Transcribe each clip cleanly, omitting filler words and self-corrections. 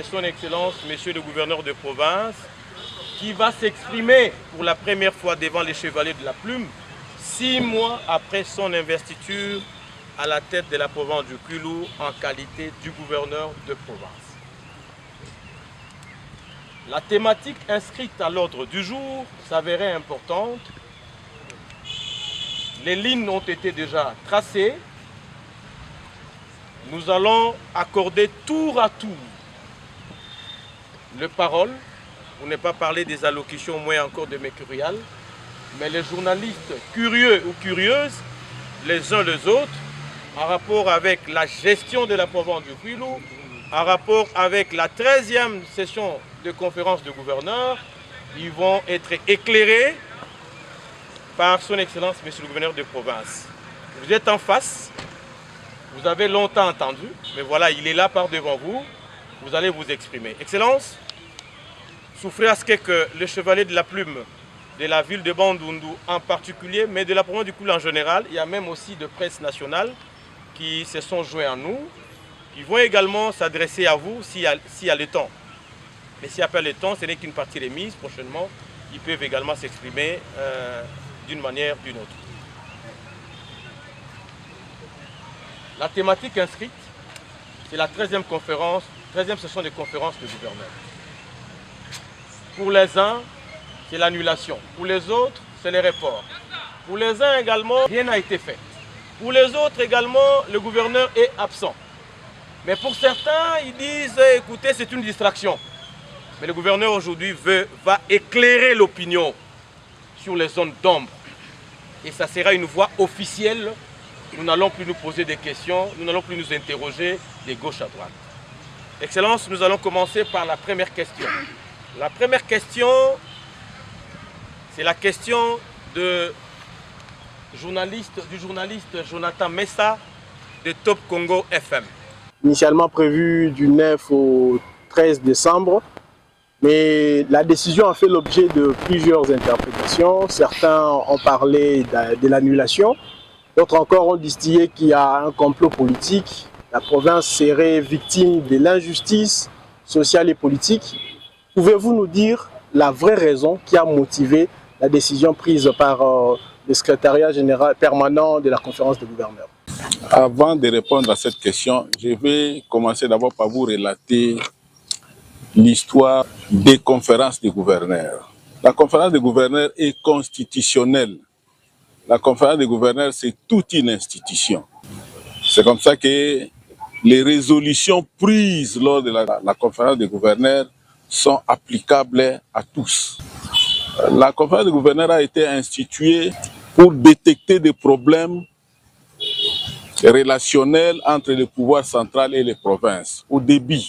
c'est son Excellence, Monsieur le gouverneur de province, qui va s'exprimer pour la première fois devant les Chevaliers de la Plume, 6 mois après son investiture à la tête de la province du Kwilu en qualité du gouverneur de province. La thématique inscrite à l'ordre du jour s'avérait importante. Les lignes ont été déjà tracées. Nous allons accorder tour à tour le parole, pour ne pas parler des allocutions, moins encore de Mercurial, mais les journalistes curieux ou curieuses, les uns les autres, en rapport avec la gestion de la province du Kwilu, en rapport avec la 13e session de conférence de gouverneurs, ils vont être éclairés par son Excellence, Monsieur le gouverneur de province. Vous êtes en face, vous avez longtemps entendu, mais voilà, il est là par devant vous, vous allez vous exprimer. Excellence, souffrez à ce que le chevalier de la plume de la ville de Bandundu en particulier, mais de la province du Kwilu en général, il y a même aussi de presse nationale qui se sont joints à nous, qui vont également s'adresser à vous s'il y a le temps. Mais s'il n'y a pas le temps, ce n'est qu'une partie remise. Prochainement, ils peuvent également s'exprimer d'une manière ou d'une autre. La thématique inscrite, c'est la 13e session de conférence de gouverneurs. Pour les uns, c'est l'annulation. Pour les autres, c'est les reports. Pour les uns également, rien n'a été fait. Pour les autres également, le gouverneur est absent. Mais pour certains, ils disent, écoutez, c'est une distraction. Mais le gouverneur aujourd'hui va éclairer l'opinion sur les zones d'ombre. Et ça sera une voix officielle. Nous n'allons plus nous poser des questions, nous n'allons plus nous interroger de gauche à droite. Excellence, nous allons commencer par la première question. La première question, c'est la question du journaliste Jonathan Messa de Top Congo FM. Initialement prévu du 9 au 13 décembre, mais la décision a fait l'objet de plusieurs interprétations. Certains ont parlé de l'annulation, d'autres encore ont distillé qu'il y a un complot politique. La province serait victime de l'injustice sociale et politique. Pouvez-vous nous dire la vraie raison qui a motivé la décision prise par le secrétariat général permanent de la conférence des gouverneurs? Avant de répondre à cette question, je vais commencer d'abord par vous relater l'histoire des conférences des gouverneurs. La conférence des gouverneurs est constitutionnelle. La conférence des gouverneurs, c'est toute une institution. C'est comme ça que les résolutions prises lors de la conférence des gouverneurs sont applicables à tous. La conférence des gouverneurs a été instituée pour détecter des problèmes relationnels entre le pouvoir central et les provinces. Au début,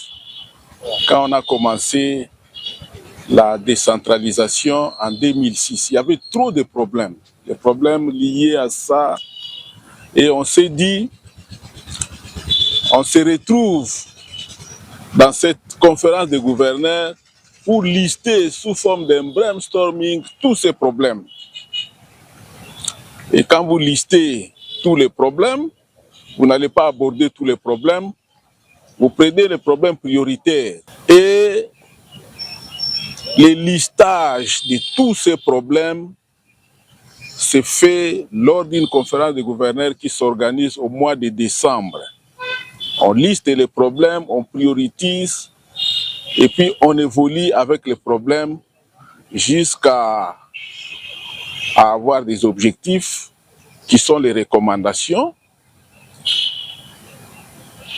quand on a commencé la décentralisation en 2006, il y avait trop de problèmes, des problèmes liés à ça. Et on s'est dit, on se retrouve dans cette conférence des gouverneurs pour lister sous forme d'un brainstorming tous ces problèmes. Et quand vous listez tous les problèmes, vous n'allez pas aborder tous les problèmes, vous prenez les problèmes prioritaires. Et le listage de tous ces problèmes se fait lors d'une conférence de gouverneurs qui s'organise au mois de décembre. On liste les problèmes, on priorise, et puis on évolue avec les problèmes jusqu'à avoir des objectifs qui sont les recommandations.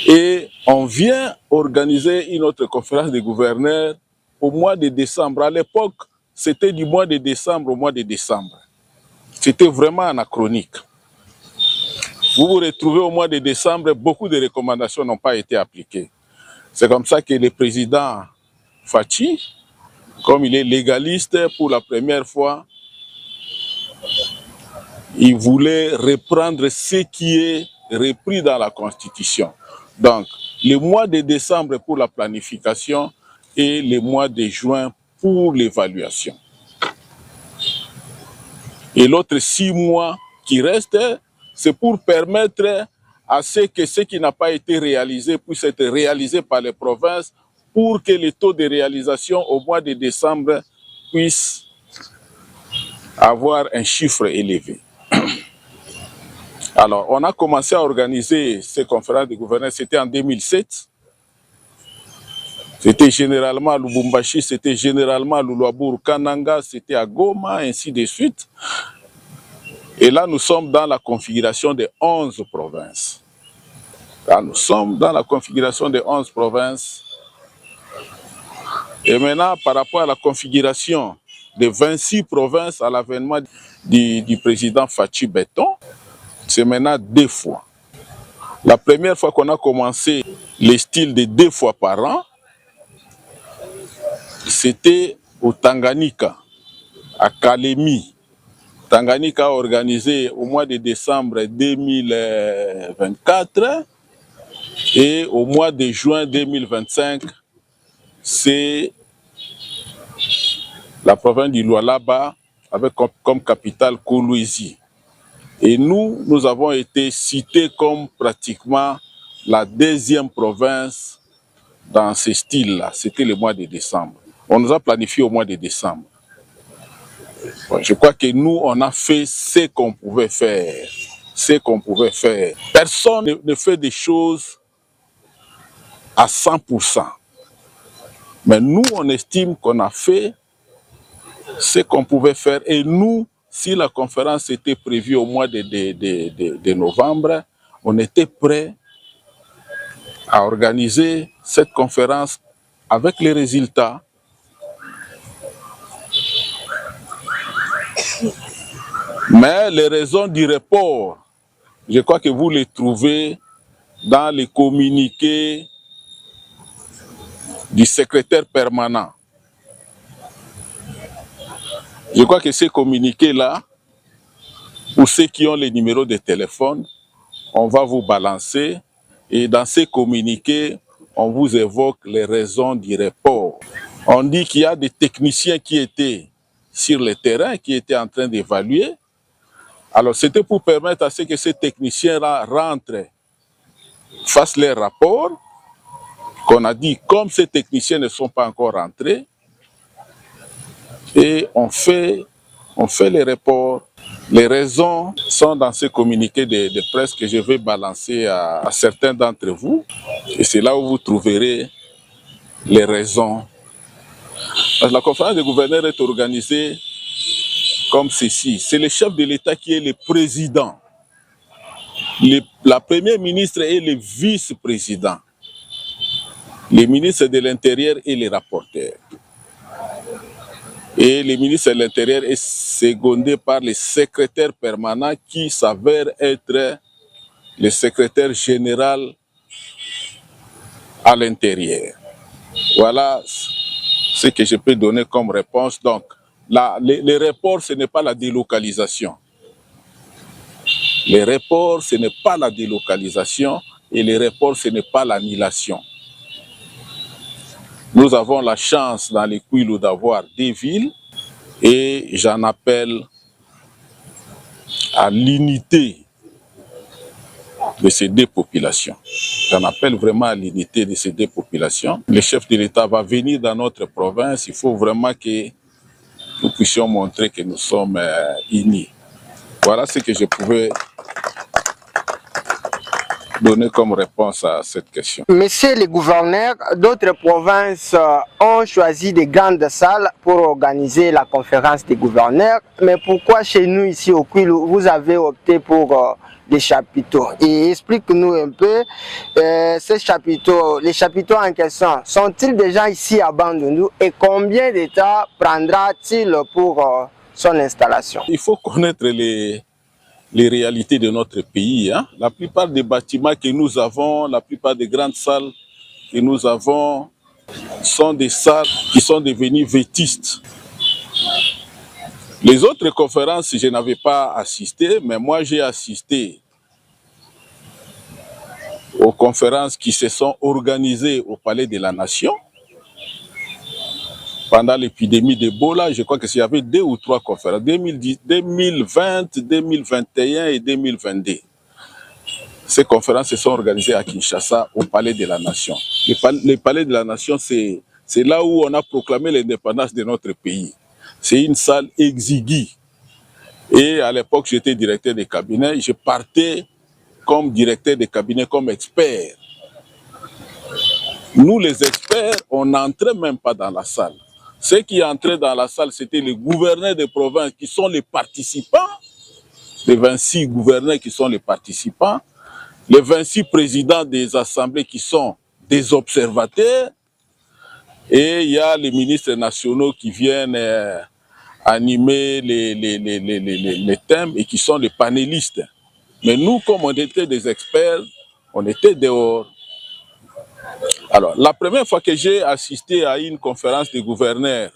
Et on vient organiser une autre conférence des gouverneurs au mois de décembre. À l'époque, c'était du mois de décembre au mois de décembre. C'était vraiment anachronique. Vous vous retrouvez au mois de décembre, beaucoup de recommandations n'ont pas été appliquées. C'est comme ça que le président Fachi, comme il est légaliste pour la première fois, il voulait reprendre ce qui est repris dans la Constitution. Donc, le mois de décembre pour la planification et le mois de juin pour l'évaluation. Et l'autre 6 mois qui restent, c'est pour permettre à ce que ce qui n'a pas été réalisé puisse être réalisé par les provinces pour que le taux de réalisation au mois de décembre puisse avoir un chiffre élevé. Alors, on a commencé à organiser ces conférences de gouverneurs, c'était en 2007. C'était généralement à Lubumbashi, c'était généralement à Luluabourg, Kananga, c'était à Goma, ainsi de suite. Et là, nous sommes dans la configuration des 11 provinces. Là, nous sommes dans la configuration des 11 provinces. Et maintenant, par rapport à la configuration des 26 provinces à l'avènement du président Fachi Beton, c'est maintenant 2 fois. La première fois qu'on a commencé le style de 2 fois par an, c'était au Tanganyika, à Kalemi. Tanganyika a organisé au mois de décembre 2024 et au mois de juin 2025, c'est la province du Lualaba avec comme capitale Kolwezi. Et nous avons été cités comme pratiquement la 2e province dans ce style-là. C'était le mois de décembre. On nous a planifié au mois de décembre. Bon, je crois que nous, on a fait ce qu'on pouvait faire. Ce qu'on pouvait faire. Personne ne fait des choses à 100%. Mais nous, on estime qu'on a fait ce qu'on pouvait faire. Et nous, si la conférence était prévue au mois de novembre, on était prêt à organiser cette conférence avec les résultats. Mais les raisons du report, je crois que vous les trouvez dans les communiqués du secrétaire permanent. Je crois que ces communiqués-là, pour ceux qui ont les numéros de téléphone, on va vous balancer. Et dans ces communiqués, on vous évoque les raisons du report. On dit qu'il y a des techniciens qui étaient sur le terrain, qui étaient en train d'évaluer. Alors, c'était pour permettre à ce que ces techniciens-là rentrent, fassent leur rapport, qu'on a dit, comme ces techniciens ne sont pas encore rentrés, et on fait les rapports. Les raisons sont dans ce communiqué de presse que je vais balancer à certains d'entre vous, et c'est là où vous trouverez les raisons. La conférence des gouverneurs est organisée comme ceci. C'est le chef de l'État qui est le président. La première ministre est le vice-président. Le ministre de l'Intérieur est le rapporteur. Et le ministre de l'Intérieur est secondé par le secrétaire permanent qui s'avère être le secrétaire général à l'Intérieur. Voilà ce que je peux donner comme réponse. Donc, les reports, ce n'est pas la délocalisation. Les reports, ce n'est pas la délocalisation et les reports, ce n'est pas l'annulation. Nous avons la chance dans les Kwilu d'avoir des villes et j'en appelle à l'unité de ces 2 populations. J'en appelle vraiment à l'unité de ces 2 populations. Le chef de l'État va venir dans notre province. Il faut vraiment que nous puissions montrer que nous sommes unis. Voilà ce que je pouvais donner comme réponse à cette question. Monsieur le gouverneur, d'autres provinces ont choisi de grandes salles pour organiser la conférence des gouverneurs. Mais pourquoi chez nous, ici au Kwilu, vous avez opté pour des chapiteaux? Et explique-nous un peu ces chapiteaux. Les chapiteaux en question, sont-ils déjà ici à Bandundu et combien de temps prendra-t-il pour son installation? Il faut connaître les réalités de notre pays. Hein. La plupart des bâtiments que nous avons, la plupart des grandes salles que nous avons sont des salles qui sont devenues vétustes. Les autres conférences, je n'avais pas assisté, mais moi j'ai assisté aux conférences qui se sont organisées au Palais de la Nation. Pendant l'épidémie d'Ebola, je crois qu'il y avait 2 ou 3 conférences, 2020, 2021 et 2022. Ces conférences se sont organisées à Kinshasa, au Palais de la Nation. Le Palais de la Nation, c'est là où on a proclamé l'indépendance de notre pays. C'est une salle exiguë. Et à l'époque, j'étais directeur de cabinet. Je partais comme directeur de cabinet, comme expert. Nous, les experts, on n'entrait même pas dans la salle. Ceux qui entraient dans la salle, c'était les gouverneurs de province qui sont les participants, les 26 gouverneurs qui sont les participants, les 26 présidents des assemblées qui sont des observateurs, et il y a les ministres nationaux qui viennent animer les thèmes et qui sont les panélistes. Mais nous, comme on était des experts, on était dehors. Alors, la première fois que j'ai assisté à une conférence des gouverneurs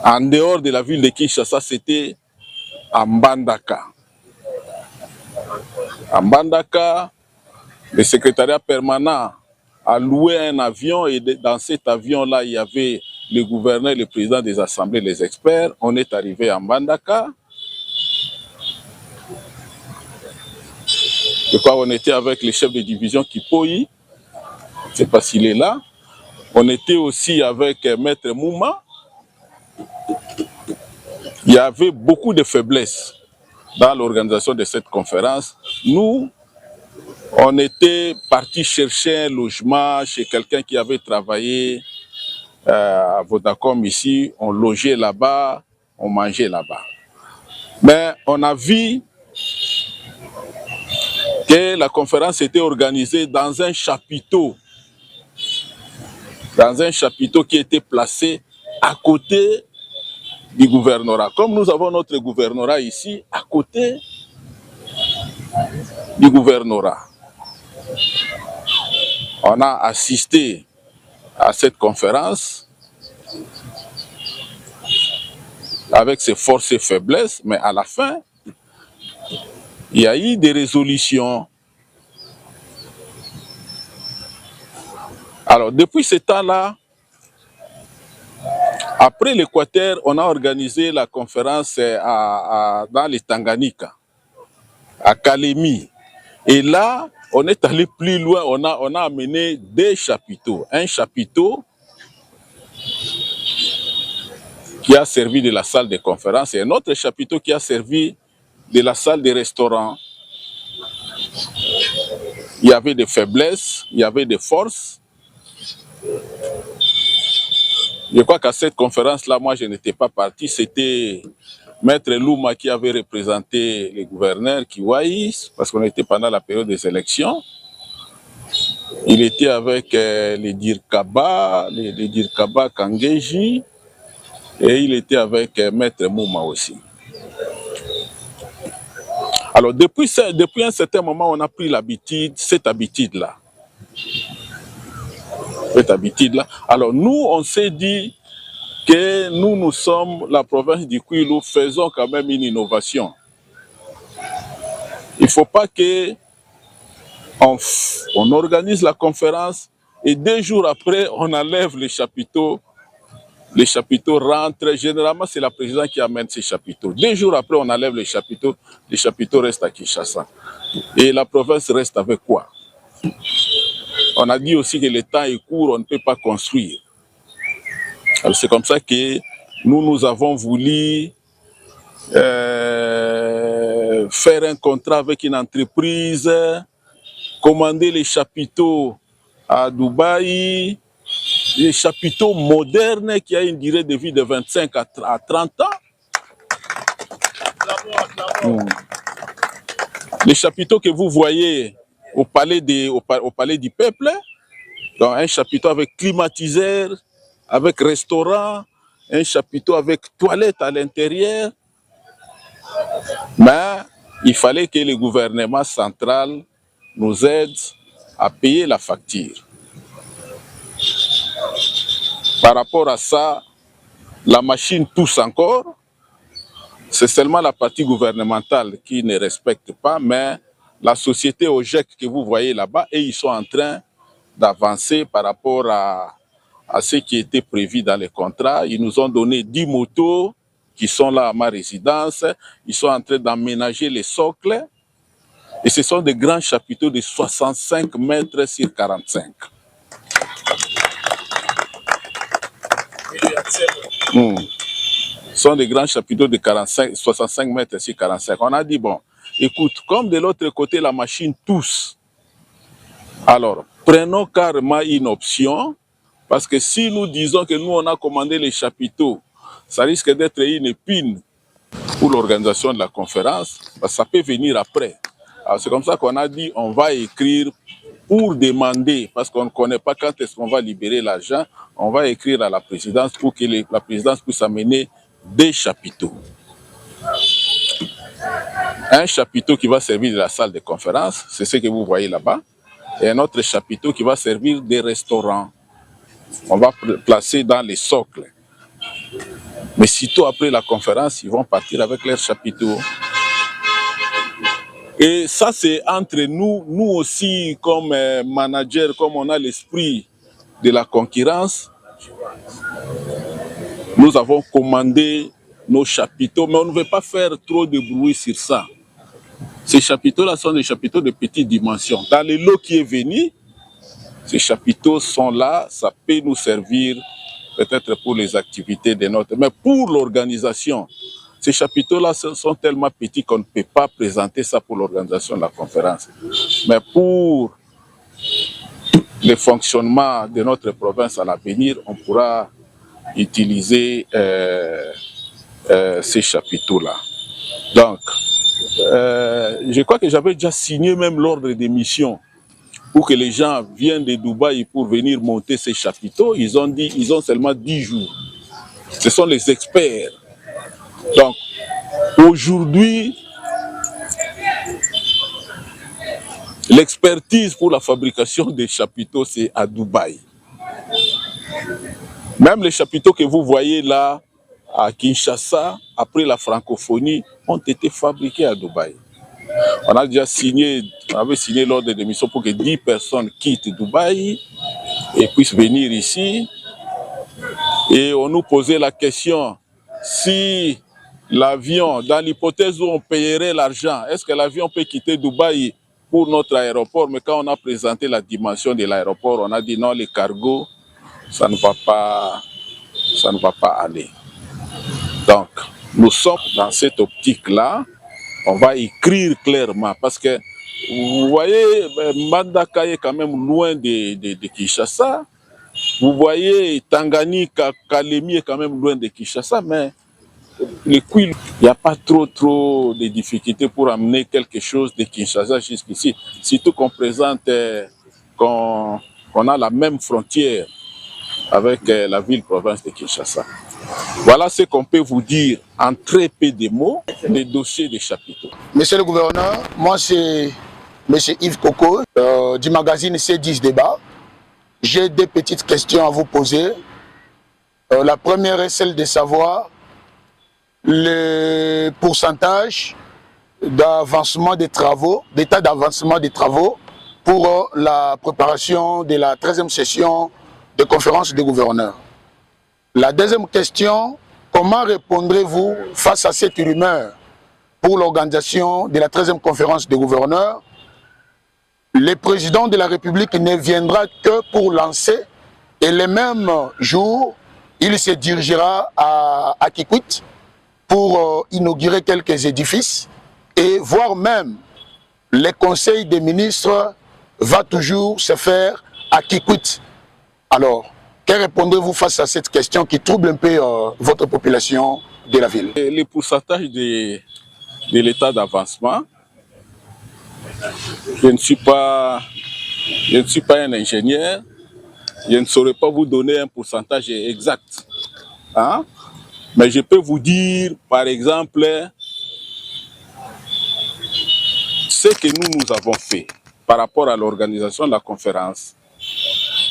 en dehors de la ville de Kinshasa, c'était à Mbandaka. À Mbandaka, le secrétariat permanent a loué un avion et dans cet avion-là, il y avait le gouverneur, le président des assemblées, les experts. On est arrivé à Mbandaka. Je crois qu'on était avec le chef de division Kipoyi. Je ne sais pas s'il est là. On était aussi avec Maître Mouma. Il y avait beaucoup de faiblesses dans l'organisation de cette conférence. Nous, on était partis chercher un logement chez quelqu'un qui avait travaillé à Vodacom ici. On logeait là-bas, on mangeait là-bas. Mais on a vu que la conférence était organisée dans un chapiteau. Dans un chapiteau qui était placé à côté du gouvernorat. Comme nous avons notre gouvernorat ici, à côté du gouvernorat. On a assisté à cette conférence avec ses forces et faiblesses, mais à la fin, il y a eu des résolutions. Alors, depuis ce temps-là, après l'Équateur, on a organisé la conférence dans les Tanganyika, à Kalemi. Et là, on est allé plus loin, on a amené des chapiteaux. Un chapiteau qui a servi de la salle de conférence et un autre chapiteau qui a servi de la salle de restaurant. Il y avait des faiblesses, il y avait des forces. Je crois qu'à cette conférence-là, moi, je n'étais pas parti. C'était Maître Louma qui avait représenté les gouverneurs Kiwaïs, parce qu'on était pendant la période des élections. Il était avec les Dirkaba Kangeji, et il était avec Maître Mouma aussi. Alors, depuis un certain moment, on a pris cette habitude-là. Alors, nous, on s'est dit que nous sommes la province du Kwilu, faisons quand même une innovation. Il ne faut pas que on organise la conférence et 2 jours après, on enlève les chapiteaux. Les chapiteaux rentrent. Généralement, c'est la présidente qui amène ces chapiteaux. 2 jours après, on enlève les chapiteaux restent à Kinshasa. Et la province reste avec quoi? On a dit aussi que le temps est court, on ne peut pas construire. C'est comme ça que nous avons voulu faire un contrat avec une entreprise, commander les chapiteaux à Dubaï, des chapiteaux modernes qui a une durée de vie de 25 à 30 ans. Les chapiteaux que vous voyez au palais du peuple, donc un chapiteau avec climatiseur, avec restaurant, un chapiteau avec toilette à l'intérieur. Mais il fallait que le gouvernement central nous aide à payer la facture. Par rapport à ça, la machine pousse encore. C'est seulement la partie gouvernementale qui ne respecte pas, mais la société OGEC que vous voyez là-bas, et ils sont en train d'avancer par rapport à ce qui était prévu dans les contrats. Ils nous ont donné 10 motos qui sont là à ma résidence. Ils sont en train d'aménager les socles. Et ce sont des grands chapiteaux de 65 mètres sur 45. Ce sont des grands chapiteaux de 65 mètres sur 45. On a dit, bon, écoute, comme de l'autre côté, la machine tousse, alors prenons carrément une option, parce que si nous disons que nous, on a commandé les chapiteaux, ça risque d'être une épine pour l'organisation de la conférence, parce que ça peut venir après. Alors c'est comme ça qu'on a dit, on va écrire pour demander, parce qu'on ne connaît pas quand est-ce qu'on va libérer l'argent, on va écrire à la présidence pour que la présidence puisse amener des chapiteaux. Un chapiteau qui va servir de la salle de conférence, c'est ce que vous voyez là-bas, et un autre chapiteau qui va servir des restaurants. On va placer dans les socles. Mais sitôt après la conférence, ils vont partir avec leurs chapiteaux. Et ça, c'est entre nous, nous aussi, comme managers, comme on a l'esprit de la concurrence, nous avons commandé nos chapiteaux, mais on ne veut pas faire trop de bruit sur ça. Ces chapiteaux-là sont des chapiteaux de petite dimension. Dans le lot qui est venu, ces chapiteaux sont là, ça peut nous servir peut-être pour les activités des nôtres, mais pour l'organisation, ces chapiteaux-là sont tellement petits qu'on ne peut pas présenter ça pour l'organisation de la conférence. Mais pour le fonctionnement de notre province à l'avenir, on pourra utiliser ces chapiteaux-là. Donc, je crois que j'avais déjà signé même l'ordre de mission pour que les gens viennent de Dubaï pour venir monter ces chapiteaux. Ils ont dit, ils ont seulement 10 jours. Ce sont les experts. Donc, aujourd'hui, l'expertise pour la fabrication des chapiteaux, c'est à Dubaï. Même les chapiteaux que vous voyez là, à Kinshasa, après la francophonie, ont été fabriqués à Dubaï. On a déjà signé, on avait signé l'ordre de mission pour que 10 personnes quittent Dubaï et puissent venir ici. Et on nous posait la question, si l'avion, dans l'hypothèse où on payerait l'argent, est-ce que l'avion peut quitter Dubaï pour notre aéroport? Mais quand on a présenté la dimension de l'aéroport, on a dit non, les cargos, ça ne va pas aller. Donc, nous sommes dans cette optique-là. On va écrire clairement parce que vous voyez, Mbandaka est quand même loin de Kinshasa. Vous voyez, Tanganyika, Kalemi est quand même loin de Kinshasa, mais le Kwilu, il n'y a pas trop de difficultés pour amener quelque chose de Kinshasa jusqu'ici. Surtout qu'on présente, qu'on a la même frontière avec la ville-province de Kinshasa. Voilà ce qu'on peut vous dire en très peu de mots, les dossiers des chapiteaux. Monsieur le gouverneur, moi c'est M. Yves Coco du magazine C10 Débat. J'ai deux petites questions à vous poser. La première est celle de savoir le pourcentage d'avancement des travaux, d'état d'avancement des travaux pour la préparation de la 13e session de conférence des gouverneurs. La deuxième question, comment répondrez-vous face à cette rumeur pour l'organisation de la 13e conférence des gouverneurs? Le président de la République ne viendra que pour lancer et le même jour, il se dirigera à Kikwit pour inaugurer quelques édifices et voire même le conseil des ministres va toujours se faire à Kikwit. Alors, que répondez-vous face à cette question qui trouble un peu votre population de la ville? Le pourcentage de l'état d'avancement, je ne suis pas un ingénieur, je ne saurais pas vous donner un pourcentage exact. Hein? Mais je peux vous dire, par exemple, ce que nous avons fait par rapport à l'organisation de la conférence.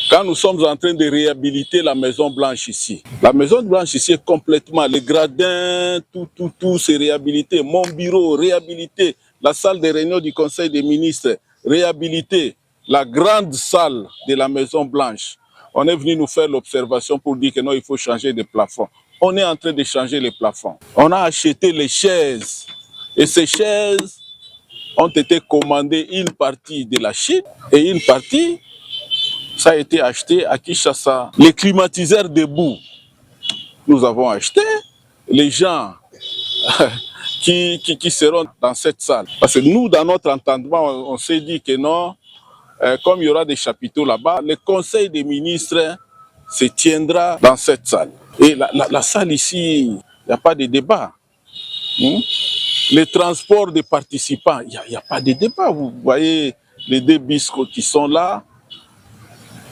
Quand nous sommes en train de réhabiliter la Maison Blanche ici, la Maison Blanche ici est complètement, les gradins, tout c'est réhabilité. Mon bureau réhabilité, la salle de réunion du Conseil des ministres réhabilité, la grande salle de la Maison Blanche. On est venu nous faire l'observation pour dire que non, il faut changer de plafond. on est en train de changer les plafonds. On a acheté les chaises. Et ces chaises ont été commandées une partie de la Chine et une partie, ça a été acheté à Kinshasa. Les climatiseurs debout, nous avons acheté. Les gens qui seront dans cette salle. Parce que nous, dans notre entendement, on s'est dit que non, comme il y aura des chapiteaux là-bas, le conseil des ministres se tiendra dans cette salle. Et la salle ici, il n'y a pas de débat. Les transports des participants, il n'y a pas de débat. Vous voyez les deux bus qui sont là.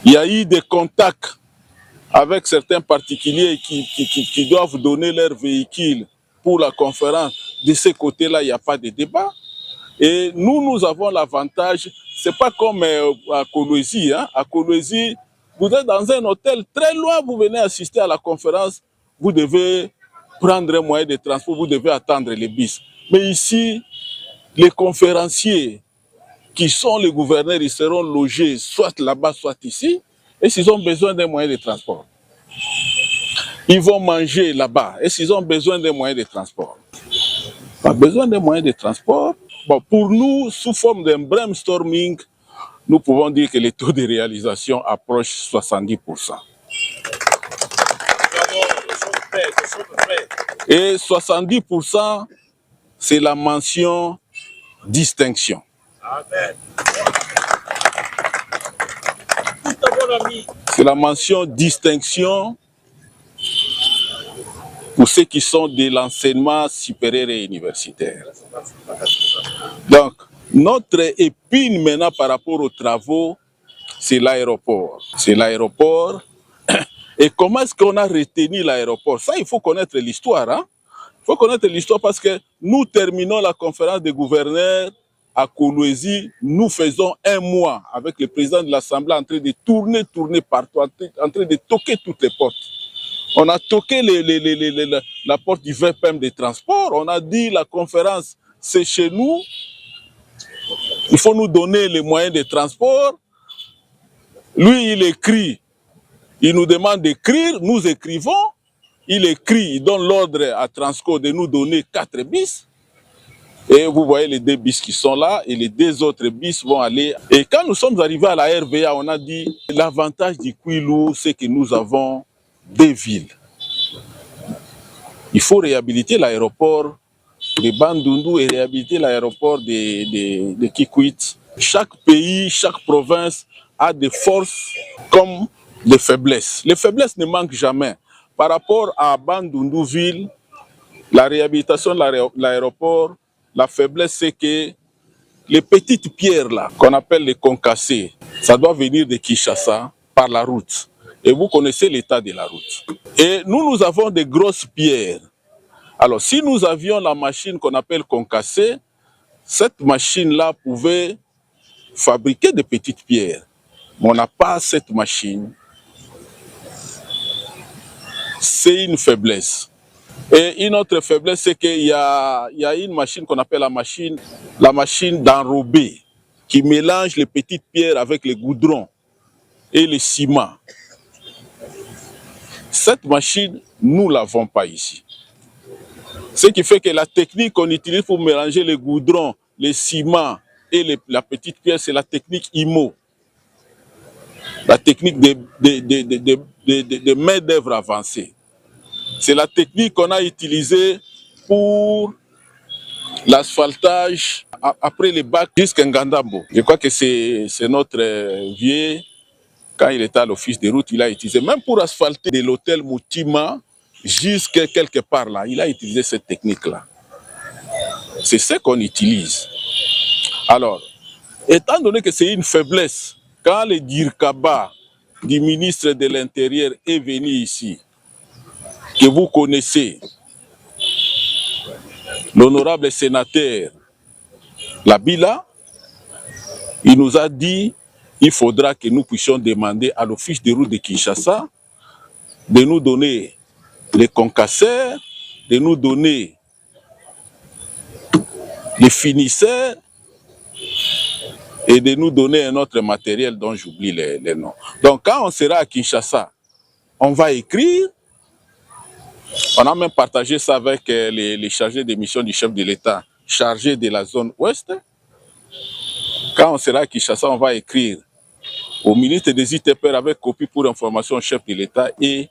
Il y a eu des contacts avec certains particuliers qui doivent donner leur véhicule pour la conférence. De ce côté-là, il n'y a pas de débat. Et nous avons l'avantage, ce n'est pas comme à Kolwezi. Hein. À Kolwezi, vous êtes dans un hôtel très loin, vous venez assister à la conférence, vous devez prendre un moyen de transport, vous devez attendre les bus. Mais ici, les conférenciers qui sont les gouverneurs, ils seront logés soit là-bas, soit ici, et s'ils ont besoin d'un moyen de transport. Ils vont manger là-bas, et s'ils ont besoin d'un moyen de transport. Pas besoin d'un moyen de transport. Bon, pour nous, sous forme d'un brainstorming, nous pouvons dire que le taux de réalisation approche 70%. Et 70%, c'est la mention distinction. Amen. C'est la mention distinction pour ceux qui sont de l'enseignement supérieur et universitaire. Donc, notre épine maintenant par rapport aux travaux, c'est l'aéroport. C'est l'aéroport. Et comment est-ce qu'on a retenu l'aéroport? Ça, il faut connaître l'histoire. Hein? Il faut connaître l'histoire parce que nous terminons la conférence des gouverneurs à Kolwezi. Nous faisons un mois avec le président de l'Assemblée en train de tourner partout, en train de toquer toutes les portes. On a toqué la porte du VPM des transports. On a dit la conférence, c'est chez nous. Il faut nous donner les moyens de transport. Lui, il écrit. Il nous demande d'écrire. Nous écrivons. Il écrit. Il donne l'ordre à Transco de nous donner 4 bis. Et vous voyez les 2 bis qui sont là. Et les 2 autres bis vont aller. Et quand nous sommes arrivés à la RVA, on a dit l'avantage du Kwilu, c'est que nous avons 2 villes. Il faut réhabiliter l'aéroport de Bandundu et réhabiliter l'aéroport de Kikwit. Chaque pays, chaque province a des forces comme des faiblesses. Les faiblesses ne manquent jamais. Par rapport à Bandundu ville, la réhabilitation de l'aéroport, la faiblesse c'est que les petites pierres là, qu'on appelle les concassés, ça doit venir de Kinshasa par la route. Et vous connaissez l'état de la route. Et nous avons des grosses pierres. Alors, si nous avions la machine qu'on appelle concassée, cette machine-là pouvait fabriquer des petites pierres. Mais on n'a pas cette machine. C'est une faiblesse. Et une autre faiblesse, c'est qu'il y a une machine qu'on appelle la machine d'enrober, qui mélange les petites pierres avec les goudrons et le ciment. Cette machine, nous ne l'avons pas ici. Ce qui fait que la technique qu'on utilise pour mélanger les goudrons, les ciments et la petite pierre, c'est la technique IMO. La technique de main-d'œuvre avancée. C'est la technique qu'on a utilisée pour l'asphaltage après les bacs jusqu'à Ngandambo. Je crois que c'est notre vieux, quand il était à l'office des routes, il a utilisé, même pour asphalter de l'hôtel Moutima, jusqu'à quelque part là, il a utilisé cette technique-là. C'est ce qu'on utilise. Alors, étant donné que c'est une faiblesse, quand le Dirkaba du ministre de l'Intérieur est venu ici, que vous connaissez, l'honorable sénateur Labila, il nous a dit qu'il faudra que nous puissions demander à l'office des routes de Kinshasa de nous donner les concasseurs, de nous donner les finisseurs et de nous donner un autre matériel dont j'oublie les noms. Donc quand on sera à Kinshasa, on va écrire On a même partagé ça avec les chargés des missions du chef de l'État, chargés de la zone ouest. Quand on sera à Kinshasa, on va écrire au ministre des ITPR avec copie pour information au chef de l'État et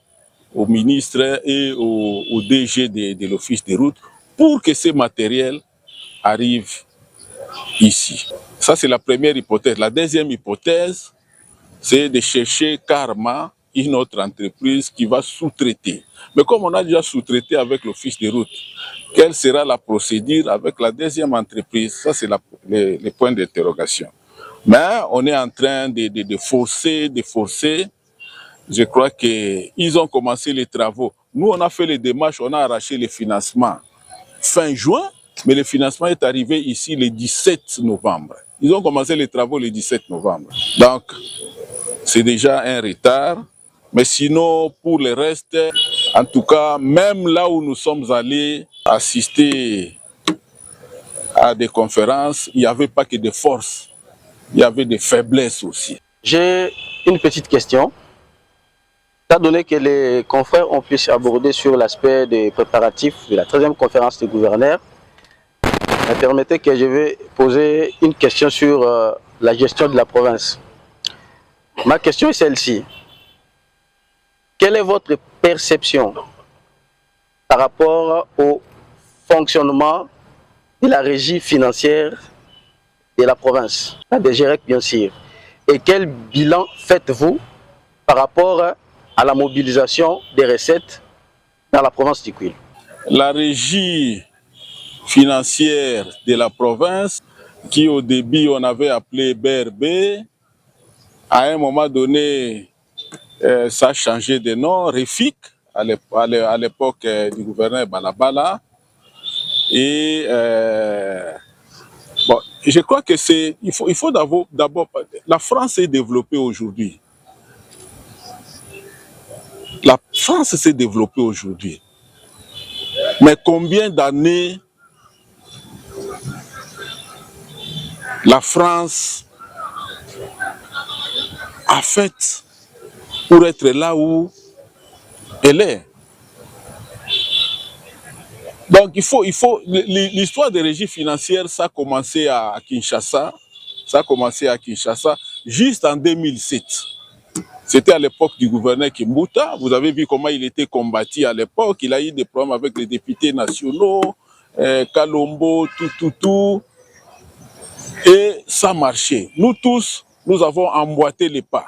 au ministre et au DG de l'Office des routes pour que ces matériels arrivent ici. Ça, c'est la première hypothèse. La deuxième hypothèse, c'est de chercher Karma, une autre entreprise qui va sous-traiter. Mais comme on a déjà sous-traité avec l'Office des routes, quelle sera la procédure avec la deuxième entreprise? Ça, c'est le point d'interrogation. Mais on est en train de forcer. Je crois qu'ils ont commencé les travaux. Nous, on a fait les démarches, on a arraché les financements fin juin, mais le financement est arrivé ici le 17 novembre. Ils ont commencé les travaux le 17 novembre. Donc, c'est déjà un retard. Mais sinon, pour le reste, en tout cas, même là où nous sommes allés assister à des conférences, il n'y avait pas que des forces, il y avait des faiblesses aussi. J'ai une petite question. Étant donné que les confrères ont pu s'aborder sur l'aspect des préparatifs de la 13e conférence des gouverneurs, permettez que je vais poser une question sur la gestion de la province. Ma question est celle-ci. Quelle est votre perception par rapport au fonctionnement de la régie financière de la province, la DGREC bien sûr, et quel bilan faites-vous par rapport à la mobilisation des recettes dans la province du Kwilu? La régie financière de la province, qui au début on avait appelé BRB, à un moment donné, ça a changé de nom, REFIC, à l'époque du gouverneur Balabala. Et bon, je crois que il faut d'abord, la France est développée aujourd'hui. La France s'est développée aujourd'hui. Mais combien d'années la France a fait pour être là où elle est? Donc l'histoire des régies financières, ça a commencé à Kinshasa. Ça a commencé à Kinshasa juste en 2007. C'était à l'époque du gouverneur Kimbuta. Vous avez vu comment il était combattu à l'époque. Il a eu des problèmes avec les députés nationaux, Kalombo, tout. Et ça marchait. Nous tous, nous avons emboîté les pas.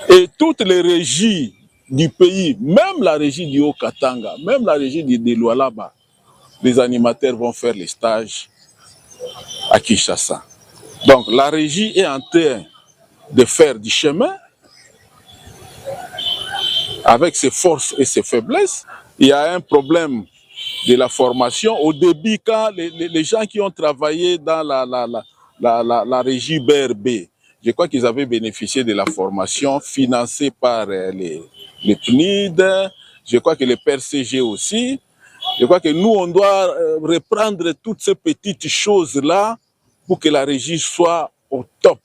Et toutes les régies du pays, même la régie du Haut-Katanga, même la régie de Lualaba, les animateurs vont faire les stages à Kinshasa. Donc la régie est en train de faire du chemin avec ses forces et ses faiblesses. Il y a un problème de la formation. Au début, quand les gens qui ont travaillé dans la régie BRB, je crois qu'ils avaient bénéficié de la formation financée par les PNID, je crois que les PRCG aussi. Je crois que nous, on doit reprendre toutes ces petites choses-là pour que la régie soit au top.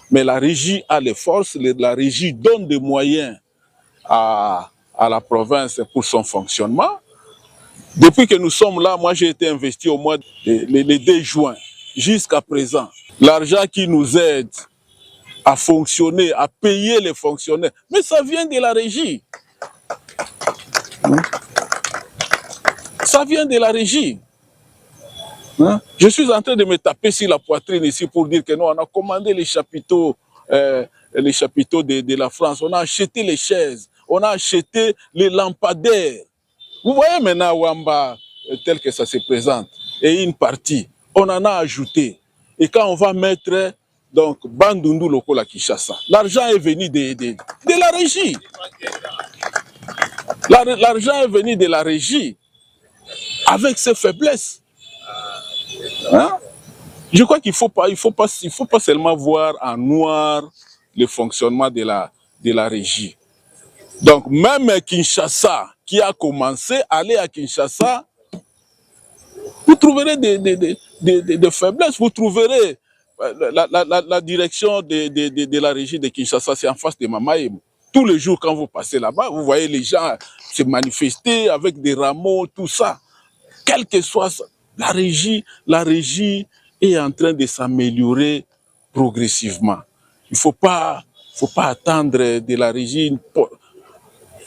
Mais la régie a les forces, la régie donne des moyens à la province pour son fonctionnement. Depuis que nous sommes là, moi j'ai été investi au mois le 2 juin. Jusqu'à présent, l'argent qui nous aide à fonctionner, à payer les fonctionnaires, mais ça vient de la régie. Ça vient de la régie. Je suis en train de me taper sur la poitrine ici pour dire que nous, on a commandé les chapiteaux de la France, on a acheté les chaises, on a acheté les lampadaires. Vous voyez maintenant Wamba tel que ça se présente, et une partie, on en a ajouté. Et quand on va mettre donc Bandundu Lokola Kinshasa, l'argent est venu de la régie. L'argent est venu de la régie avec ses faiblesses. Hein? Je crois qu'il faut pas seulement voir en noir le fonctionnement de la régie. Donc même Kinshasa, qui a commencé à aller à Kinshasa, vous trouverez des faiblesses, vous trouverez la direction de la régie de Kinshasa, c'est en face de Mamaïm. Tous les jours, quand vous passez là-bas, vous voyez les gens se manifester avec des rameaux, tout ça. Quel que soit ça, la régie est en train de s'améliorer progressivement. Il ne faut pas attendre de la régie.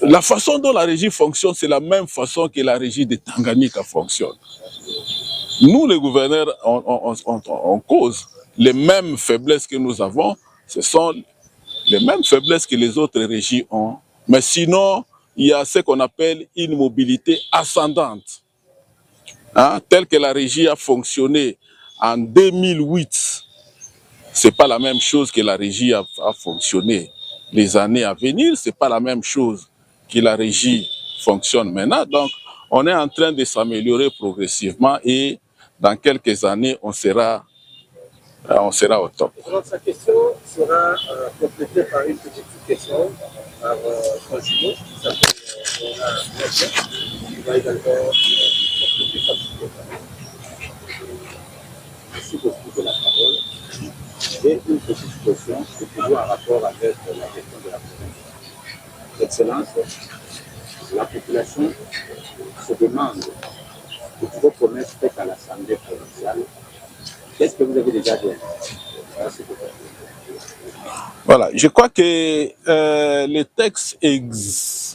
La façon dont la régie fonctionne, c'est la même façon que la régie de Tanganyika fonctionne. Nous, les gouverneurs, on cause les mêmes faiblesses que nous avons. Ce sont les mêmes faiblesses que les autres régies ont. Mais sinon, il y a ce qu'on appelle une mobilité ascendante. Hein, telle que la régie a fonctionné en 2008, ce n'est pas la même chose que la régie a fonctionné les années à venir, ce n'est pas la même chose que la régie fonctionne maintenant. Donc, on est en train de s'améliorer progressivement et dans quelques années, on sera au top. Donc, sa question sera complétée par une petite question par Francino, qui s'appelle Nadia, qui va également compléter sa petite question. Merci beaucoup de la parole. Et une petite question, c'est toujours en rapport avec la question de la province. Excellence, la population se demande de vos promesses faites à l'Assemblée provinciale. Qu'est-ce que vous avez déjà dit? Voilà, je crois que les textes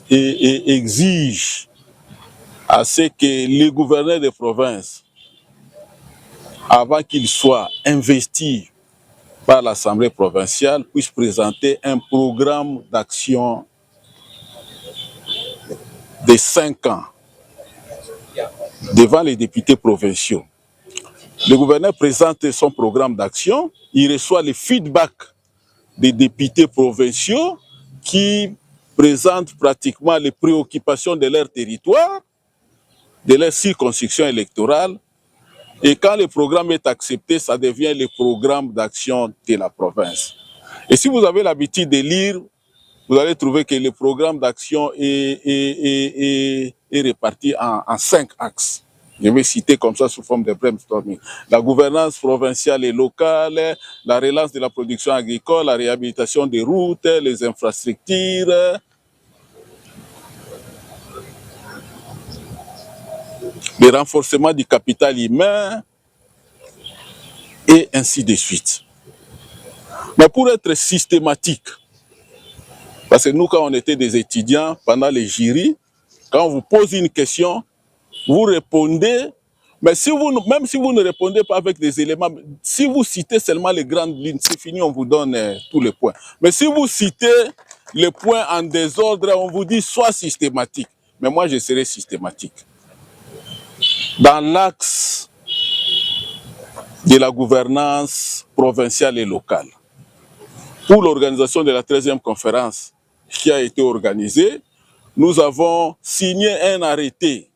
exigent à ce que les gouverneurs de province, avant qu'ils soient investis par l'Assemblée provinciale, puissent présenter un programme d'action de 5 ans devant les députés provinciaux. Le gouverneur présente son programme d'action, il reçoit le feedback des députés provinciaux qui présentent pratiquement les préoccupations de leur territoire, de leur circonscription électorale. Et quand le programme est accepté, ça devient le programme d'action de la province. Et si vous avez l'habitude de lire, vous allez trouver que le programme d'action est réparti en 5 axes. Je vais citer comme ça sous forme de brainstorming. La gouvernance provinciale et locale, la relance de la production agricole, la réhabilitation des routes, les infrastructures, le renforcement du capital humain, et ainsi de suite. Mais pour être systématique, parce que nous, quand on était des étudiants, pendant les jurys, quand on vous pose une question, vous répondez, mais même si vous ne répondez pas avec des éléments, si vous citez seulement les grandes lignes, c'est fini, on vous donne tous les points. Mais si vous citez les points en désordre, on vous dit soit systématique. Mais moi, je serai systématique. Dans l'axe de la gouvernance provinciale et locale, pour l'organisation de la 13e conférence qui a été organisée, nous avons signé un arrêté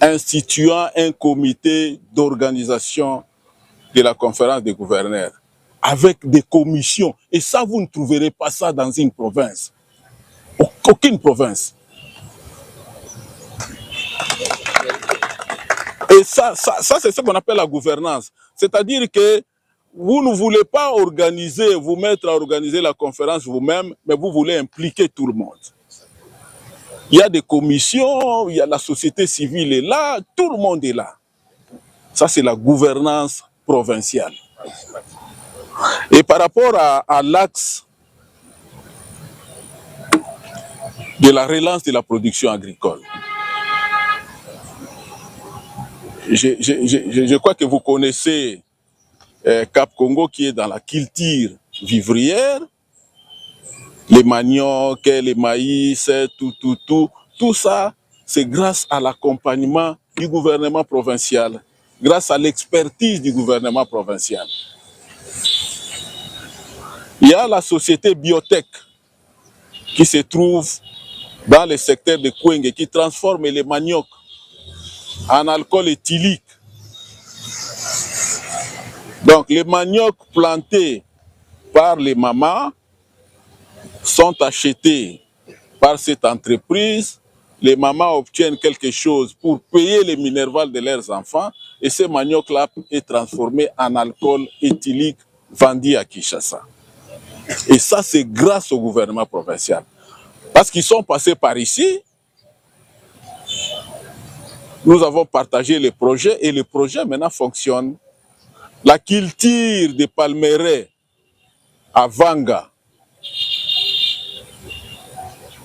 instituant un comité d'organisation de la conférence des gouverneurs avec des commissions. Et ça, vous ne trouverez pas ça dans une province. Aucune province. Et ça c'est ce qu'on appelle la gouvernance. C'est-à-dire que vous ne voulez pas organiser, vous mettre à organiser la conférence vous-même, mais vous voulez impliquer tout le monde. Il y a des commissions, il y a la société civile est là, tout le monde est là. Ça, c'est la gouvernance provinciale. Et par rapport à l'axe de la relance de la production agricole, je crois que vous connaissez Cap Congo qui est dans la culture vivrière, les maniocs, les maïs, tout ça, c'est grâce à l'accompagnement du gouvernement provincial, grâce à l'expertise du gouvernement provincial. Il y a la société biotech qui se trouve dans le secteur de Kouenge, qui transforme les maniocs en alcool éthylique. Donc les maniocs plantés par les mamans sont achetés par cette entreprise. Les mamans obtiennent quelque chose pour payer les minervales de leurs enfants et ce manioc-là est transformé en alcool éthylique vendu à Kinshasa. Et ça, c'est grâce au gouvernement provincial. Parce qu'ils sont passés par ici, nous avons partagé les projets et les projets maintenant fonctionnent. La culture de palmeraie à Vanga,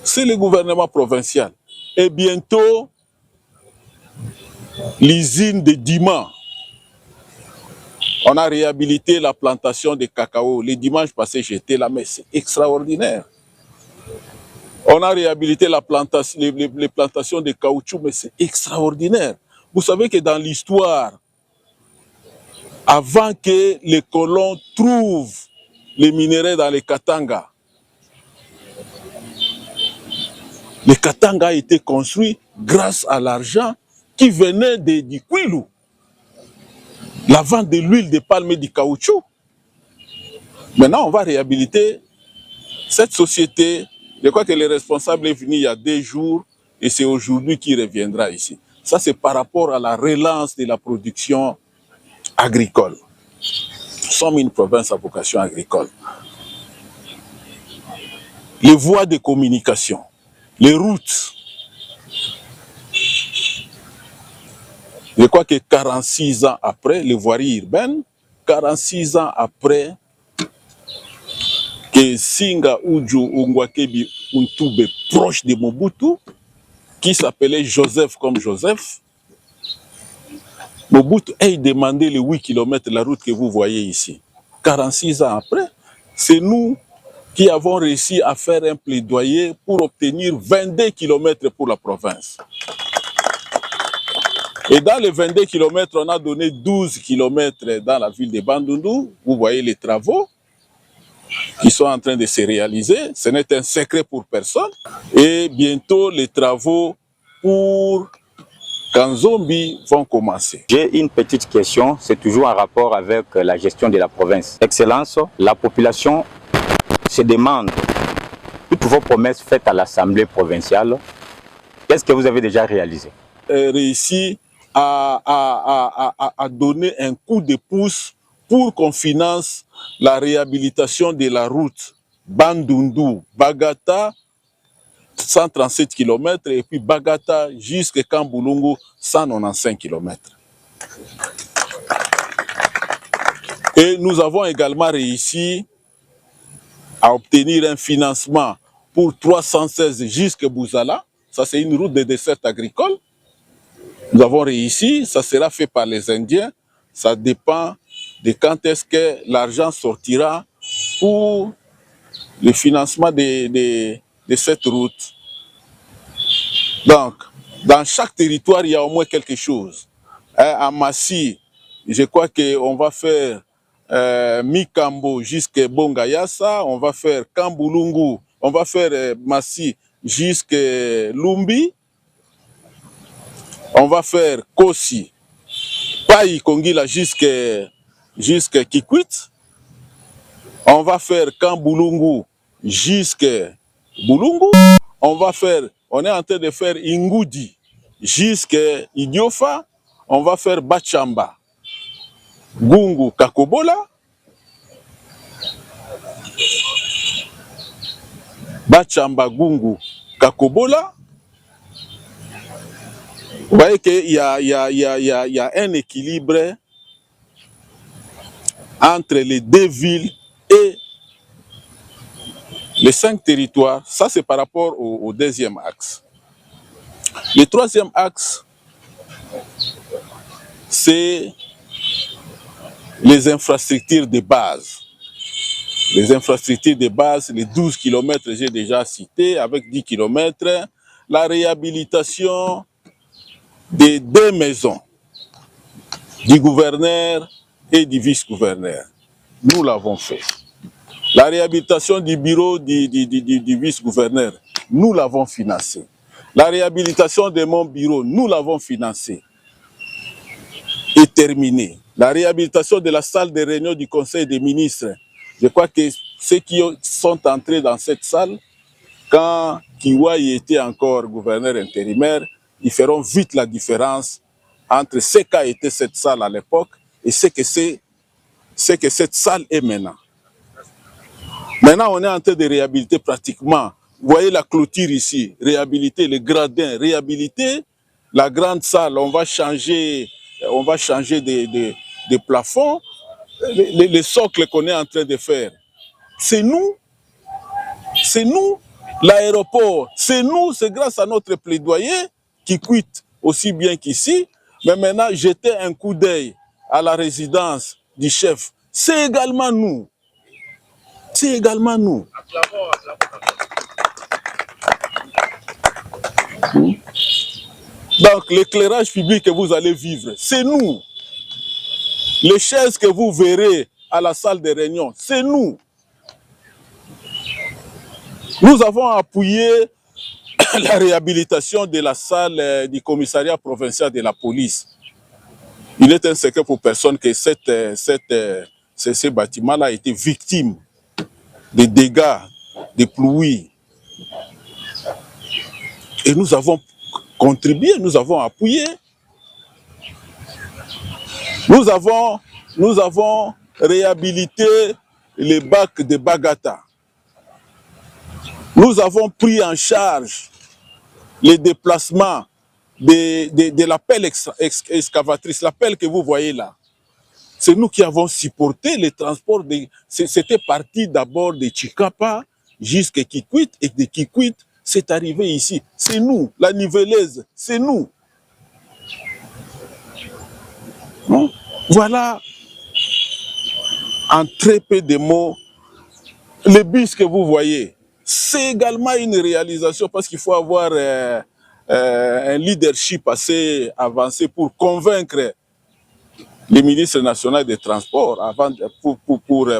c'est le gouvernement provincial. Et bientôt, l'usine de Dima. On a réhabilité la plantation de cacao. Les dimanches passés, j'étais là, mais c'est extraordinaire. On a réhabilité la plantation, les plantations de caoutchouc, mais c'est extraordinaire. Vous savez que dans l'histoire, avant que les colons trouvent les minerais dans les Katanga, le Katanga a été construit grâce à l'argent qui venait du Kwilu. La vente de l'huile de palme et du caoutchouc. Maintenant, on va réhabiliter cette société. Je crois que le responsable est venu il y a 2 jours et c'est aujourd'hui qu'il reviendra ici. Ça, c'est par rapport à la relance de la production agricole. Nous sommes une province à vocation agricole. Les voies de communication, les routes. Je crois que 46 ans après, les voiries urbaines, 46 ans après que Singa Uju Ongwakebi Untube, proche de Mobutu, qui s'appelait Joseph comme Joseph, Mobutu ait demandé les 8 km de la route que vous voyez ici. 46 ans après, c'est nous qui avons réussi à faire un plaidoyer pour obtenir 22 km pour la province. Et dans les 22 km, on a donné 12 km dans la ville de Bandundu. Vous voyez les travaux qui sont en train de se réaliser. Ce n'est un secret pour personne. Et bientôt, les travaux pour Kanzombi vont commencer. J'ai une petite question, c'est toujours en rapport avec la gestion de la province. Excellence, la population se demande, toutes vos promesses faites à l'Assemblée provinciale, qu'est-ce que vous avez déjà réalisé? Réussi à donner un coup de pouce pour qu'on finance la réhabilitation de la route Bandundu-Bagata, 137 km, et puis Bagata jusqu'à Kambulungu, 195 km. Et nous avons également réussi à obtenir un financement pour 316 jusqu'à Bouzala. Ça, c'est une route de dessert agricole. Nous avons réussi, ça sera fait par les Indiens. Ça dépend de quand est-ce que l'argent sortira pour le financement de cette route. Donc, dans chaque territoire, il y a au moins quelque chose. À Massi, je crois qu'on va faire Mikambo jusqu'à Bongayasa, on va faire Kambulungu, on va faire Massi jusqu'à Lumbi, on va faire Kosi, Pai Kongila jusqu'à Kikwit, on va faire Kambulungu jusqu'à Bulungu, on est en train de faire Ingudi jusqu'à Idiofa, on va faire Bachamba, Gungu, Kakobola, Bachamba, Gungu, Kakobola. Vous voyez qu'il y a un équilibre entre les 2 villes et les 5 territoires. Ça, c'est par rapport au 2e axe. Le 3e axe, c'est les infrastructures de base. Les infrastructures de base, les 12 km, j'ai déjà cité, avec 10 km. La réhabilitation des 2 maisons, du gouverneur et du vice-gouverneur. Nous l'avons fait. La réhabilitation du bureau du vice-gouverneur, nous l'avons financé. La réhabilitation de mon bureau, nous l'avons financé et terminé. La réhabilitation de la salle de réunion du Conseil des ministres, je crois que ceux qui sont entrés dans cette salle, quand Kiwai était encore gouverneur intérimaire, ils feront vite la différence entre ce qu'a été cette salle à l'époque et ce que cette salle est maintenant. Maintenant, on est en train de réhabiliter pratiquement. Vous voyez la clôture ici, réhabiliter les gradins, réhabiliter la grande salle. On va changer des plafonds, les socles qu'on est en train de faire. C'est nous, l'aéroport, c'est nous, c'est grâce à notre plaidoyer qui quitte aussi bien qu'ici. Mais maintenant, jeter un coup d'œil à la résidence du chef, c'est également nous. C'est également nous. Donc, l'éclairage public que vous allez vivre, c'est nous. Les chaises que vous verrez à la salle de réunion, c'est nous. Nous avons appuyé la réhabilitation de la salle du commissariat provincial de la police. Il est un secret pour personne que ce bâtiment-là a été victime des dégâts, des pluies. Et nous avons contribué, nous avons appuyé. Nous avons réhabilité les bacs de Bagata. Nous avons pris en charge les déplacements de la pelle excavatrice, la pelle que vous voyez là. C'est nous qui avons supporté les transports. C'était parti d'abord de Chikapa jusqu'à Kikwit, et de Kikwit, c'est arrivé ici. C'est nous, la niveleuse, c'est nous. Non? Voilà, en très peu de mots, les bus que vous voyez, c'est également une réalisation parce qu'il faut avoir un leadership assez avancé pour convaincre les ministres nationaux des Transports,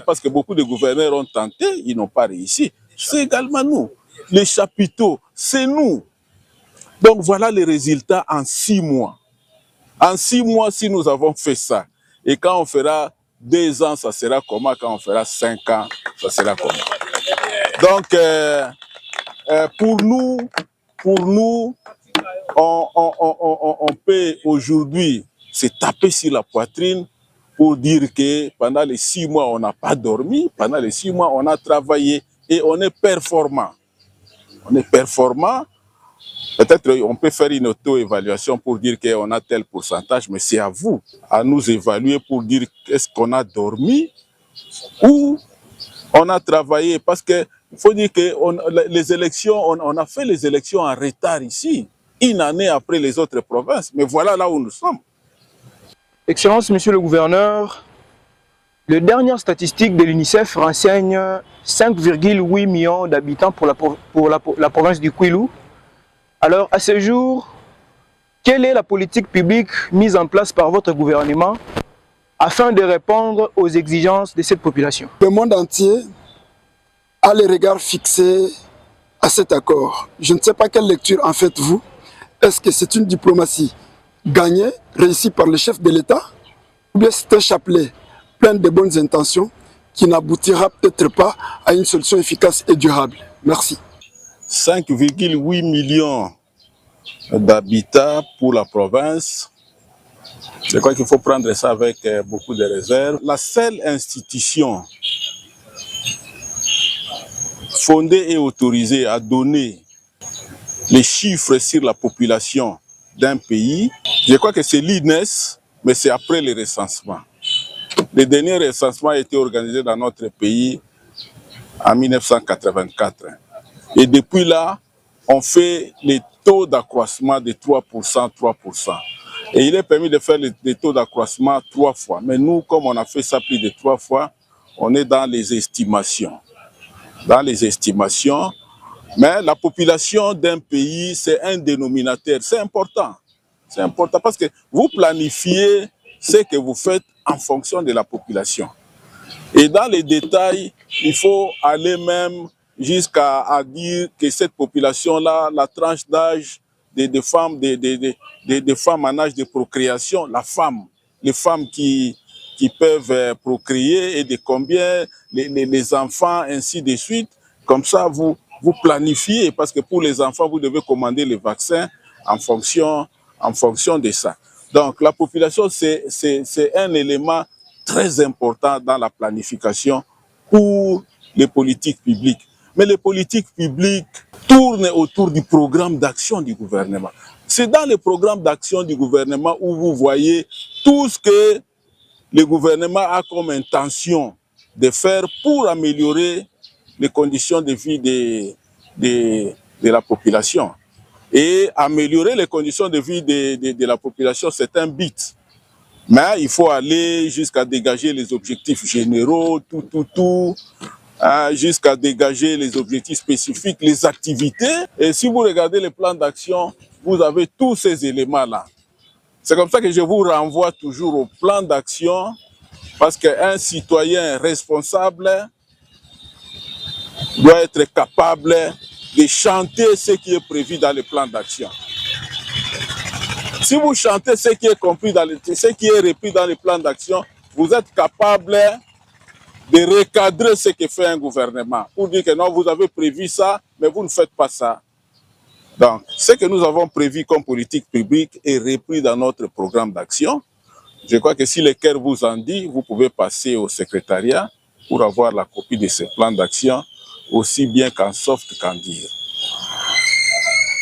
parce que beaucoup de gouverneurs ont tenté, ils n'ont pas réussi. C'est également nous. Les chapiteaux, c'est nous. Donc voilà les résultats en 6 mois. En 6 mois, si nous avons fait ça, et quand on fera 2 ans, ça sera comment? Quand on fera 5 ans, ça sera comment? Donc, pour nous, on peut aujourd'hui se taper sur la poitrine pour dire que pendant les 6 mois, on n'a pas dormi, pendant les 6 mois, on a travaillé et on est performant. On est performant. Peut-être on peut faire une auto-évaluation pour dire qu'on a tel pourcentage, mais c'est à vous, à nous évaluer pour dire est-ce qu'on a dormi ou on a travaillé. Parce qu'il faut dire que les élections, on a fait les élections en retard ici, une année après les autres provinces. Mais voilà là où nous sommes. Excellence, Monsieur le Gouverneur, les dernières statistiques de l'UNICEF renseignent 5,8 millions d'habitants pour la province du Kwilu. Alors, à ce jour, quelle est la politique publique mise en place par votre gouvernement afin de répondre aux exigences de cette population? Le monde entier a les regards fixés à cet accord. Je ne sais pas quelle lecture en faites-vous. Est-ce que c'est une diplomatie gagnée, réussie par le chef de l'État, ou bien c'est un chapelet plein de bonnes intentions qui n'aboutira peut-être pas à une solution efficace et durable? Merci. 5,8 millions d'habitants pour la province. Je crois qu'il faut prendre ça avec beaucoup de réserve. La seule institution fondée et autorisée à donner les chiffres sur la population d'un pays, je crois que c'est l'INES, mais c'est après le recensement. Le dernier recensement a été organisé dans notre pays en 1984. Et depuis là, on fait les taux d'accroissement de 3%, 3%. Et il est permis de faire les taux d'accroissement 3 fois. Mais nous, comme on a fait ça plus de 3 fois, on est dans les estimations. Dans les estimations. Mais la population d'un pays, c'est un dénominateur. C'est important. C'est important parce que vous planifiez ce que vous faites en fonction de la population. Et dans les détails, il faut aller même jusqu'à dire que cette population-là, la tranche d'âge des femmes, des femmes en âge de procréation, les femmes qui peuvent procréer et de combien les enfants, ainsi de suite. Comme ça, vous planifiez, parce que pour les enfants, vous devez commander les vaccins en fonction de ça. Donc, la population, c'est un élément très important dans la planification pour les politiques publiques. Mais les politiques publiques tournent autour du programme d'action du gouvernement. C'est dans le programme d'action du gouvernement où vous voyez tout ce que le gouvernement a comme intention de faire pour améliorer les conditions de vie de la population. Et améliorer les conditions de vie de la population, c'est un but. Mais il faut aller jusqu'à dégager les objectifs généraux, jusqu'à dégager les objectifs spécifiques, les activités. Et si vous regardez les plans d'action, vous avez tous ces éléments-là. C'est comme ça que je vous renvoie toujours au plan d'action, parce qu'un citoyen responsable doit être capable de chanter ce qui est prévu dans le plan d'action. Si vous chantez ce qui est compris ce qui est repris dans le plan d'action, vous êtes capable de recadrer ce que fait un gouvernement pour dire que non, vous avez prévu ça, mais vous ne faites pas ça. Donc, ce que nous avons prévu comme politique publique est repris dans notre programme d'action. Je crois que si le cœur vous en dit, vous pouvez passer au secrétariat pour avoir la copie de ce plan d'action, aussi bien qu'en soft qu'en dire.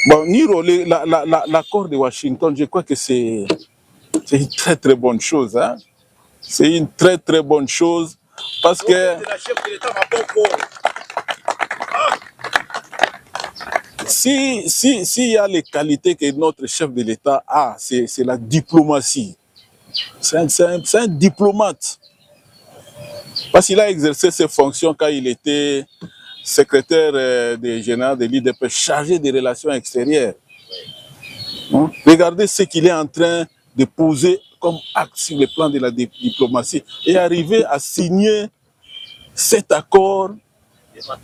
Bon, Niro, l'accord de Washington, je crois que c'est une très très bonne chose. Hein? C'est une très très bonne chose parce que s'il y a les qualités que notre chef de l'État a, c'est la diplomatie. C'est un diplomate. Parce qu'il a exercé ses fonctions quand il était secrétaire général de l'IDP, chargé des relations extérieures. Regardez ce qu'il est en train de poser comme acte sur le plan de la diplomatie et arriver à signer cet accord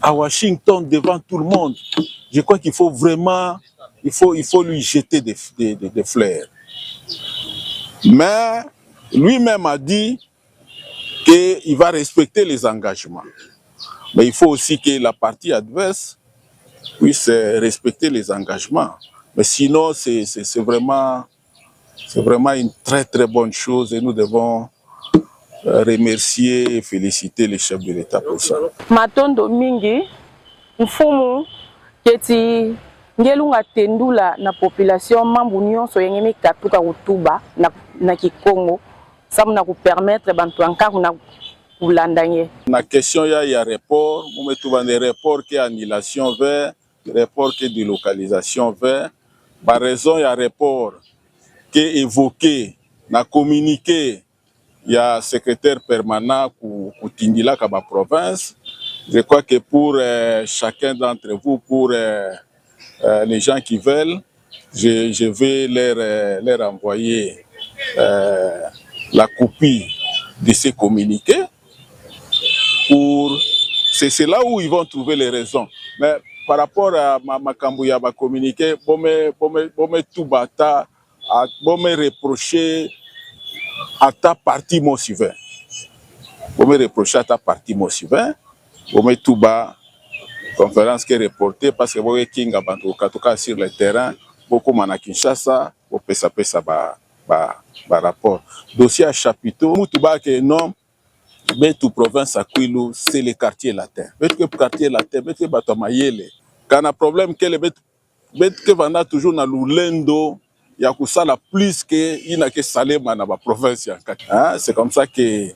à Washington devant tout le monde. Je crois qu'il faut vraiment, il faut lui jeter des fleurs. Mais lui-même a dit qu'il va respecter les engagements. Mais il faut aussi que la partie adverse puisse respecter les engagements. Mais sinon, c'est vraiment une très très bonne chose et nous devons remercier et féliciter les chefs de l'État pour ça. Matondo mingi, mfumu keti ngelunga tendula na population mambu nyonso yengemi katuka kutuba na Kikongo samu na permettre bantu ankaku na kulandanye. La question il y a report, vous mettez des reports qui annulation vers, report qui délocalisation vers. Par raison il y a report qui est évoqué, na communiqué, il y a secrétaire permanent pour Tindila Kaba province. Je crois que pour chacun d'entre vous, pour les gens qui veulent, je vais leur envoyer la copie de ces communiqués. C'est là où ils vont trouver les raisons. Mais par rapport à ma Kambouya, ma communiqué, bon me tout bata, bon me reprocher à ta partie mon suivant. Bon me reprocher à ta partie mon suivant. Bon me tout bas conférence qui est reportée parce que bon King a bantuka sur le terrain, beaucoup mana Kinshasa, au pesa rapport. Dossier à chapiteau, mutuba que non. Betu province à Kwilu, c'est le quartier latin. Betu quartier latin, betu batamayele. Quand un problème que le betu vanda toujours na lulendo, ya kusala plus que ina que salema na ba province ya kati. C'est comme ça que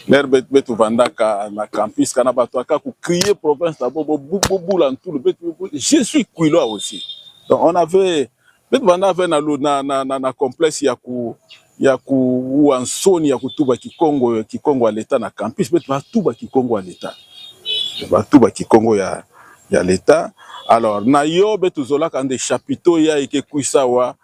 l'air betu vanda na campus kana bato aka ku crier province na bobo boula tout le betu. Je suis Kwilois aussi. Donc on avait betu vanda avait na complexe ya ku ansoni ya kutuba Kikongo à l'état na campus betu ba tuba Kikongo à l'état. Ba tuba Kikongo ya l'état. Alors na yo betu zola quand des chapiteaux ya eke kuisawa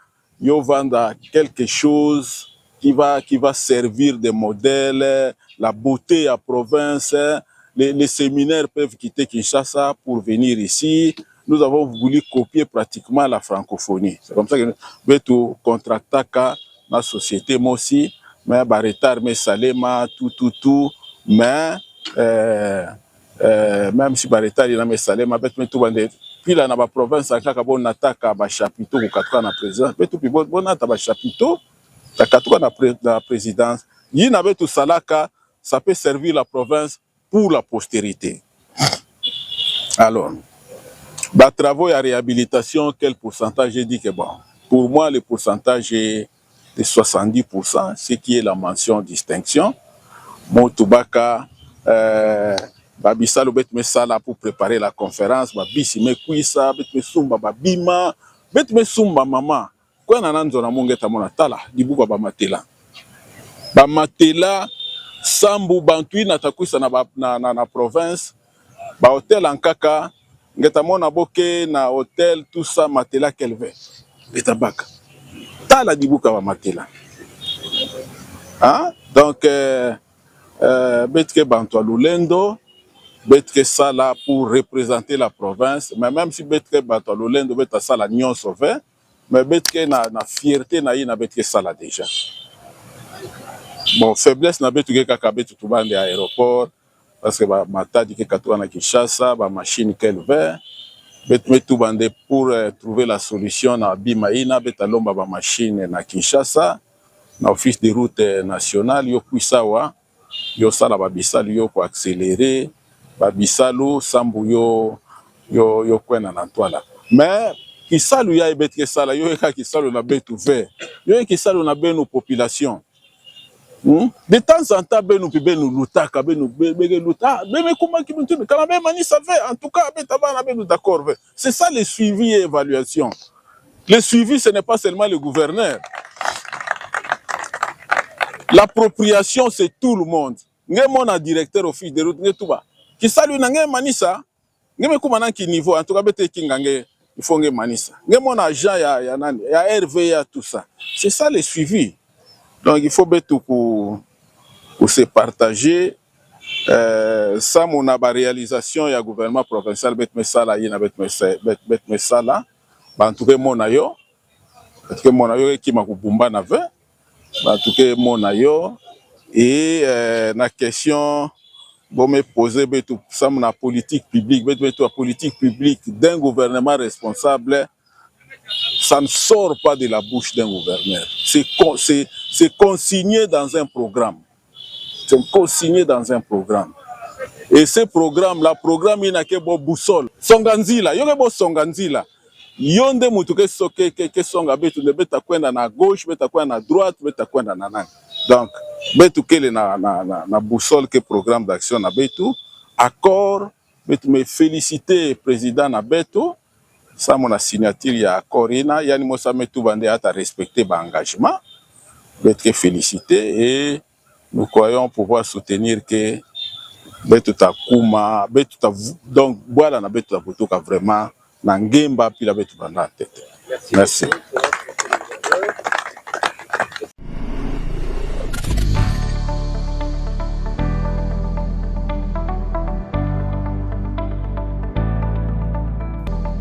yo vanda quelque chose qui va servir de modèle, la beauté à province. Les séminaires peuvent quitter Kinshasa pour venir ici. Nous avons voulu copier pratiquement la francophonie. C'est comme ça que betu contractaka la société moi aussi, mais bah retard mais salema tout mais même si bah retard il a mais salema bet mais tout bande puis là na ba province akaka bon nataka ba chapiteau ko katuka na présidence bet tout bon ata ba chapiteau ta katuka na présidence yi na bet tout salaka ça peut servir la province pour la postérité Alors, les travaux et réhabilitation, quel pourcentage? J'ai dit que bon, pour moi, le pourcentage est de 70%, ce qui est la mention distinction. Mon Toubaka, Babissa, le bet me sala pour préparer la conférence, Babissi me kuisa, bet me sumba, Babima, bet me sumba maman. Quoi nananzo na mongeta mona tala, dibuka ba matela. Ba matela, sambu bantui na takuisa na province, ba hôtel en kaka, ngeta mona boke na hôtel, tout ça, matela kelve. Ngeta baka. Tala dibuka ba matela. Hein? Donc, Betke Bantoa Lulendo, Betke Sala pour représenter la province, mais même si Betke Bantoa Lulendo, Betke Sala Nyon Sauvé, mais Betke na fierté na yi na Betke Sala déjà. Bon, faiblesse na Betke Kakabe Tutubande aéroport, parce que Mata dit que Katoua na Kinshasa, machine Kelver, Betke Tutubande pour trouver la solution na Bimaïna, Betalomba machine na Kinshasa, na office de route nationale, yo Kuisawa. Yo sala babisalo yo ko accélérer babisalo sambu yo kwena na toile mais kisalo ya ebetke sala yo eka kisalo na betu vert yo kisalo na benu population de temps en temps benu benu lutaka benu bege luta beme kuma kimuntu kana be manisa vert en tout cas betaba na benu d'accord vert c'est ça le suivi et évaluation. Le suivi ce n'est pas seulement le gouverneur. L'appropriation, c'est tout le monde. Nge mona directeur office de route nge tuba. Ki salu na nge manisa. Nge me kuma nan ki niveau. En tout cas, bete kinga nge il faut nge manisa. Nge mona agent ya nani, ya RVA tout ça. C'est ça le suivi. Donc il faut betu pour se partager. Ça mon aba réalisation ya gouvernement provincial bet mesala yina bet mesala. Ba en tout cas mona yo. Parce que mona yo ki makubumba na 20. En tout cas, mon ayo et la question bon me poser tout ça la politique publique, la politique publique d'un gouvernement responsable, ça ne sort pas de la bouche d'un gouverneur. C'est consigné dans un programme. C'est consigné dans un programme. Et ce programme, la programme il n'a que bon boussole. Songanzila, yo ke bo songanzila. Yonde mutu ke soke ke songa betu ne beta kwenda na gauche beta kwenda na droite beta kwenda na nani. Donc betu kele na boussole ke programme d'action na betu accord betu me féliciter président na betu ça mon signature ya accord ina yani mo sa metu bande ata respecter ba engagement betu ke féliciter et nous croyons pouvoir soutenir que betu ta kuma betu ta donc voilà na betu ta kutuka vraiment Nangemba pila betu bana tete. Merci.